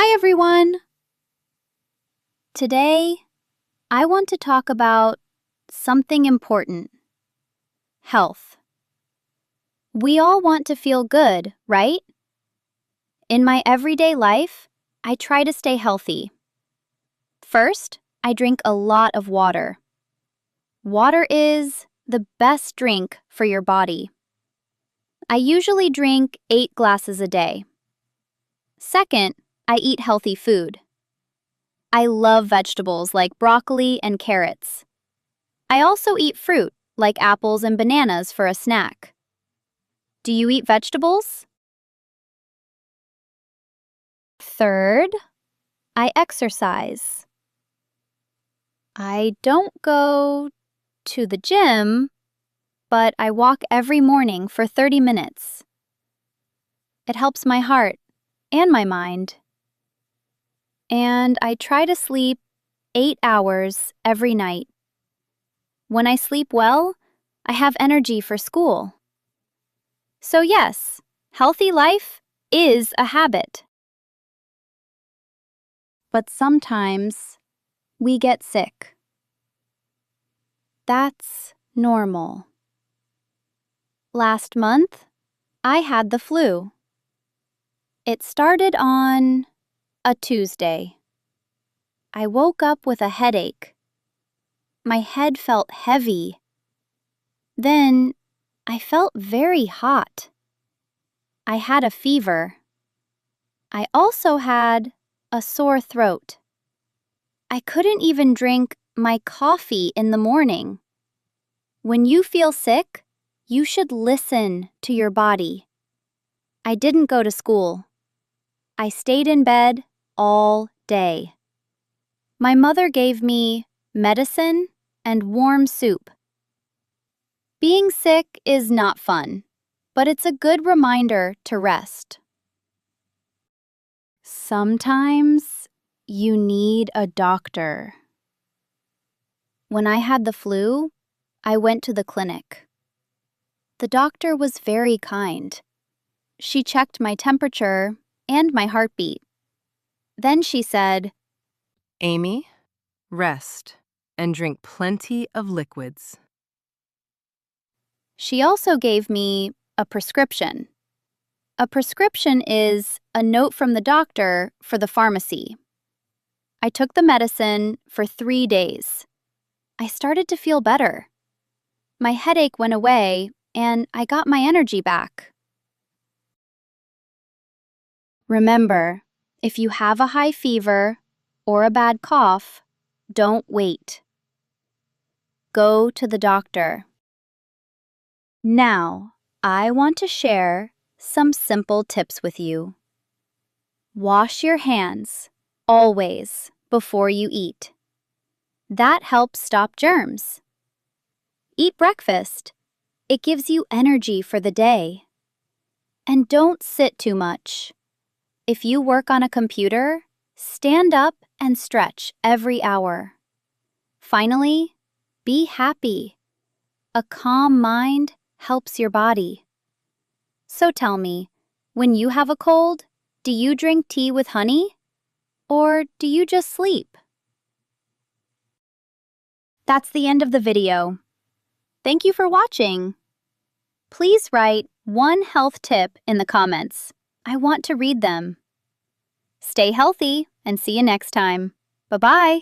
Hi everyone! Today, I want to talk about something important: health. We all want to feel good, right? In my everyday life, I try to stay healthy. First, I drink a lot of water. Water is the best drink for your body. I usually drink 8 glasses a day. Second, I eat healthy food. I love vegetables like broccoli and carrots. I also eat fruit like apples and bananas for a snack. Do you eat vegetables? Third, I exercise. I don't go to the gym, but I walk every morning for 30 minutes. It helps my heart and my mind. And I try to sleep 8 hours every night. When I sleep well, I have energy for school. So yes, healthy life is a habit. But sometimes we get sick. That's normal. Last month, I had the flu. It started on a Tuesday. I woke up with a headache. My head felt heavy. Then I felt very hot. I had a fever. I also had a sore throat. I couldn't even drink my coffee in the morning. When you feel sick, you should listen to your body. I didn't go to school. I stayed in bed all day. My mother gave me medicine and warm soup. Being sick is not fun, but it's a good reminder to rest. Sometimes you need a doctor. When I had the flu, I went to the clinic. The doctor was very kind. She checked my temperature and my heartbeat. Then she said, Amy, rest and drink plenty of liquids. She also gave me a prescription. A prescription is a note from the doctor for the pharmacy. I took the medicine for 3 days. I started to feel better. My headache went away and I got my energy back. Remember, if you have a high fever or a bad cough, don't wait. Go to the doctor. Now, I want to share some simple tips with you. Wash your hands, always, before you eat. That helps stop germs. Eat breakfast. It gives you energy for the day. And don't sit too much. If you work on a computer, stand up and stretch every hour. Finally, be happy. A calm mind helps your body. So tell me, when you have a cold, do you drink tea with honey? Or do you just sleep? That's the end of the video. Thank you for watching. Please write one health tip in the comments. I want to read them. Stay healthy and see you next time. Bye-bye.